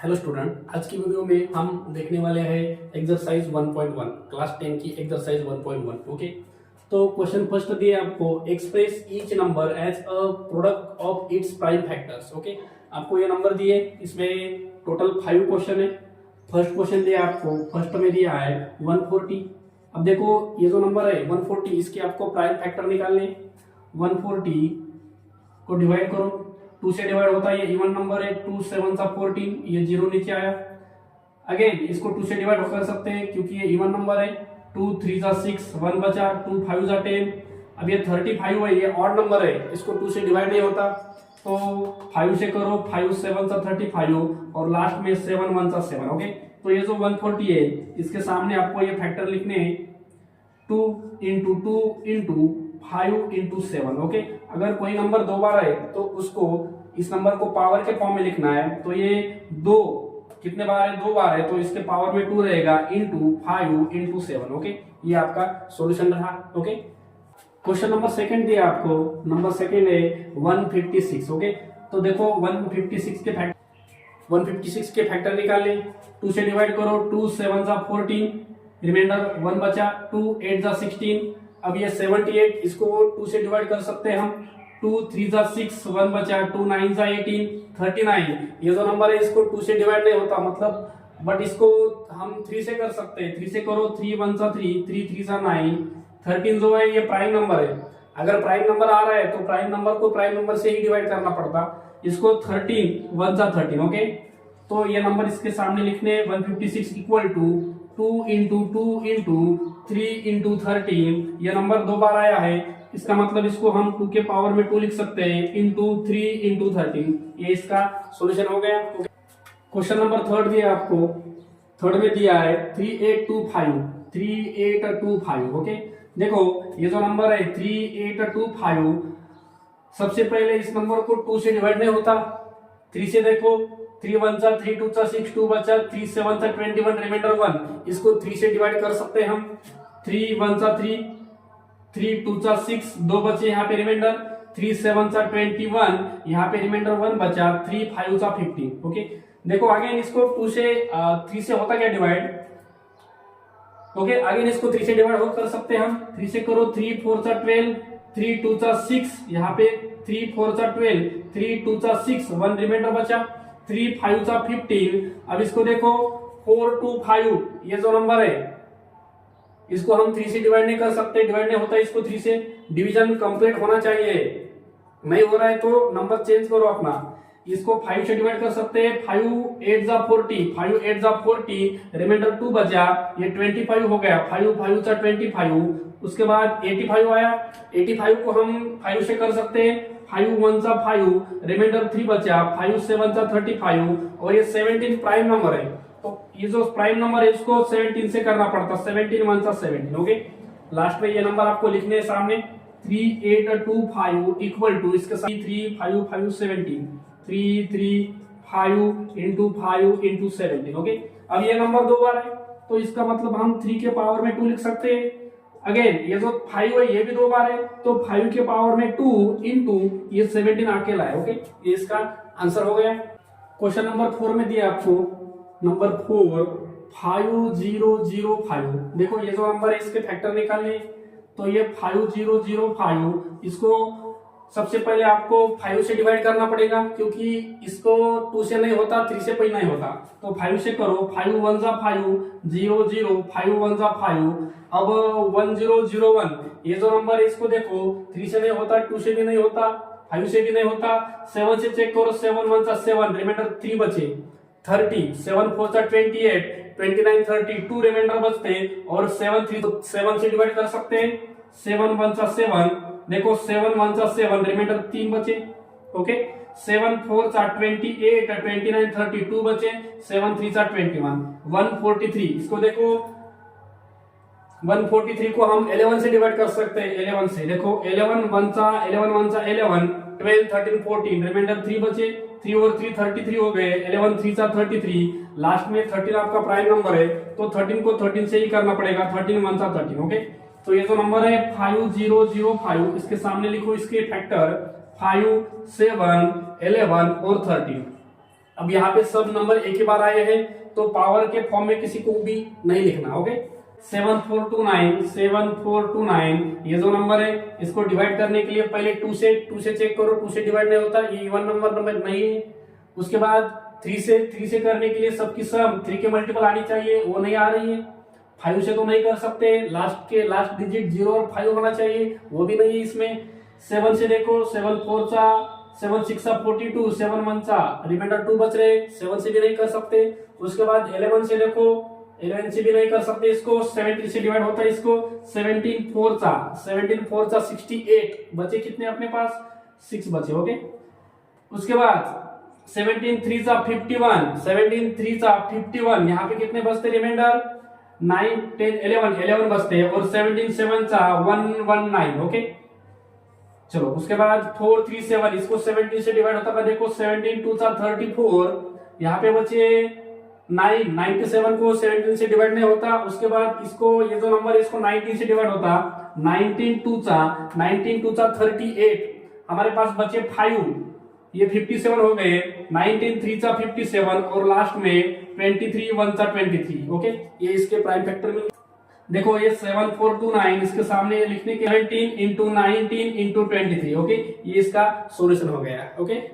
Hello student, आज की video में हम देखने वाले हैं एक्सरसाइज 1.1 क्लास 10 की एक्सरसाइज 1.1। ओके, तो क्वेश्चन फर्स्ट दिए आपको, express each number as a product of its prime factors. Okay, आपको ये नंबर दिए, इसमें टोटल 5 क्वेश्चन है। फर्स्ट क्वेश्चन दिया आपको, फर्स्ट में दिया है 140। अब देखो ये जो नंबर है 140, इसके आपको प्राइम फैक्टर निकालने। 140 को डिवाइड करो, 2 से डिवाइड होता है, ये इवन नंबर है, 2 7 सा 14, ये 0 नीचे आया। अगेन इसको 2 से डिवाइड कर सकते हैं क्योंकि ये इवन नंबर है, 2 3 सा 6, 1 बचा, 2 5 सा 10। अब ये 35 है, ये ऑड नंबर है, इसको 2 से डिवाइड नहीं होता, तो 5 से करो, 5 7 सा 35 और लास्ट में 7 1 सा 7। ओके, तो ये जो 140 है, इसके सामने आपको ये फैक्टर लिखने हैं, 2 इंटू 2 इंटू 5 इंटू 7। ओके, अगर कोई नंबर 2 बार है तो उसको इस नंबर को पावर के फॉर्म में लिखना है। तो ये 2 कितने बार है, 2 बार है, तो इसके पावर में 2 रहेगा, इंटू 5 इंटू 7। ओके, ये आपका सॉल्यूशन रहा। ओके, क्वेश्चन नंबर सेकंड दिया आपको, नंबर सेकंड है 156। ओके, तो देखो 156 के फैक्टर निकालने, 2 से डिवाइड करो, 2 7 सा 14, रिमाइंडर 1 बचा, 2 8 सा 16। अब ये 78, इसको 2 से डिवाइड कर सकते हैं हम, 2 3 सा 6, 1 बचा, 2 9 सा 18, 39। ये जो नंबर है इसको 2 से डिवाइड नहीं होता, मतलब बट इसको हम 3 से कर सकते हैं। 3 से करो, 3 1 सा 3, 3 3 सा 9, 13 जो है ये प्राइम नंबर है। अगर प्राइम नंबर आ रहा है तो प्राइम नंबर को प्राइम नंबर से ही डिवाइड करना पड़ता, इसको 13 1 सा 13। ओके, तो ये नंबर इसके सामने लिखने, 156 equal to 2 into 2 into 3 into 13। ये नंबर 2 बार आया है, इसका मतलब इसको हम 2 के पावर में 2 लिख सकते हैं, इंटू 3 इंटू 13। ये इसका सॉल्यूशन हो गया। क्वेश्चन नंबर थर्ड दिया आपको, थर्ड में दिया है 3825। ओके, देखो ये जो नंबर है 3825, सबसे पहले इस नंबर को 2 से डिवाइड नहीं होता। 3 से देखो, 3 1 सा 3, 2 सा 6, 2 बचा, 3 7 सा 21, रिमाइंडर 1। इसको 3 से डिवाइड कर सकते हैं हम, 3 1 सा 3, 3 2 सा 6, 2 बचे यहाँ पे रिमाइंडर, 3 7 सा 21, यहाँ पे रिमाइंडर 1 बचा, 3 5 सा 15। ओके, देखो अगेन इसको 2 से 3 से होता क्या डिवाइड। ओके, अगेन इसको 3 से डिवाइड कर सकते हैं हम, 3 से करो, 3 4 सा 12, 3 2 सा 6, यहाँ पे 3 4 सा 12, 3 2 सा 6, 1 रिमाइंडर बचा, 3 5 सा 15। अब इसको देखो 4 2 5, ये जो नंबर है इसको हम 3 से डिवाइड नहीं कर सकते, डिवाइड नहीं होता इसको 3 से। डिवीजन कंप्लीट होना चाहिए, नहीं हो रहा है तो नंबर चेंज करो अपना। इसको 5 से डिवाइड कर सकते हैं, 5 8 जा 40, 5 8 जा 40, रिमाइंडर 2 बचा, ये 25 हो गया, 5 5 सा 25। उसके बाद 85 आया, 85 को हम 5 से कर सकते हैं, 5 1 सा 5, रिमाइंडर 3 बचा, 5 7 सा 35, और ये 17 प्राइम नंबर है, तो ये जो प्राइम नंबर है इसको 17 से करना पड़ता, 17 1 सा 17। ओके, लास्ट में ये नंबर आपको लिखने है सामने, 3825 इक्वल टू, इसके साथ 3 5 5 17, 3 3 5 इंटू 5 इंटू 17। ओके, अब ये नंबर 2 बार है, तो इसका मतलब हम 3 के पावर में 2 लिख सकते हैं। अगेन ये जो 5 है ये भी 2 बार है, तो 5 के पावर में 2 इंटू ये 17 अकेला है। ओके, ये इसका आंसर हो गया। क्वेश्चन नंबर 4 में दिया आपको, नंबर 4 5005। देखो ये जो नंबर है इसके फैक्टर निकालने, तो ये 5005, इसको सबसे पहले आपको 5 से डिवाइड करना पड़ेगा क्योंकि इसको 2 से नहीं होता, 3 से पहले नहीं होता, तो 5 से करो, 5 1 सा 5, 0 0, 5 1 सा 5। अब 1001, ये जो नंबर है इसको देखो, 3 से नहीं होता, 2 से भी नहीं होता, 5 से भी नहीं होता, 7 से चेक करो, 7 1 सा 7, रिमाइंडर 3 बचे, 30, 7 4 सा 28, 29 30, 2 रिमाइंडर बचते, और 7 3 तो 7 से डिवाइड कर सकते हैं, 7 1 सा 7, देखो 7 1 सा 7, रिमाइंडर 3 बचे। ओके, 7 4 सा 28, 29 30, 2 बचे, 7 3 सा 21, 143। इसको देखो 143 को हम 11 से डिवाइड कर सकते हैं, 11 से देखो, 11 1 सा 11 1 सा 11, 12 13 14, रिमाइंडर 3 बचे, 3 और 3 33 हो गए, 11 3 सा 33, लास्ट में 13 आपका प्राइम नंबर है, तो 13 को 13 से ही करना पड़ेगा, 13 1 सा 13। ओके, तो ये जो नंबर है 5005, इसके सामने लिखो इसके फैक्टर 5 7 11 और 13। अब यहाँ पे सब नंबर एक ही बार आए हैं तो पावर के फॉर्म में किसी को भी नहीं लिखना। ओके, 7429 ये जो नंबर है इसको डिवाइड करने के लिए पहले 2 से चेक करो, 2 से डिवाइड नहीं होता, ये इवन नंबर नहीं है। उसके बाद 3 से करने के लिए सबकी सम 3 के मल्टीपल आनी चाहिए, वो नहीं आ रही है। 5 से तो नहीं कर सकते, लास्ट डिजिट 0 और 5 होना चाहिए, वो भी नहीं है इसमें। 7 से देखो, 7 4 7 6 42, 7 1 रिमाइंडर 2 बच रहे, 7 से भी नहीं कर सकते। उसके बाद 11 से देखो, 11 से भी नहीं कर सकते इसको, 73 से डिवाइड होता है इसको, 17 4 68 बचे कितने अपने पास, 6 बचे। ओके, उसके बाद 17 3 51, यहाँ पे कितने बचते रिमाइंडर, 9 10 11 बचते हैं, और 17 7 119। ओके, चलो उसके बाद 4 3 7, इसको 17 से डिवाइड होता है, देखो 17 2 34, यहाँ पे बचे 9, 97 को 17 से डिवाइड नहीं होता। उसके बाद इसको, ये जो नंबर है इसको 19 से डिवाइड होता, 19 2 38, हमारे पास बचे 5, ये 57 हो गए, 19 3 57, और लास्ट में 23 1 23। ओके, ये इसके प्राइम फैक्टर में देखो, ये 7429 इसके सामने लिखने के 17 × 19 × 23। ओके, ये इसका सॉल्यूशन हो गया। ओके।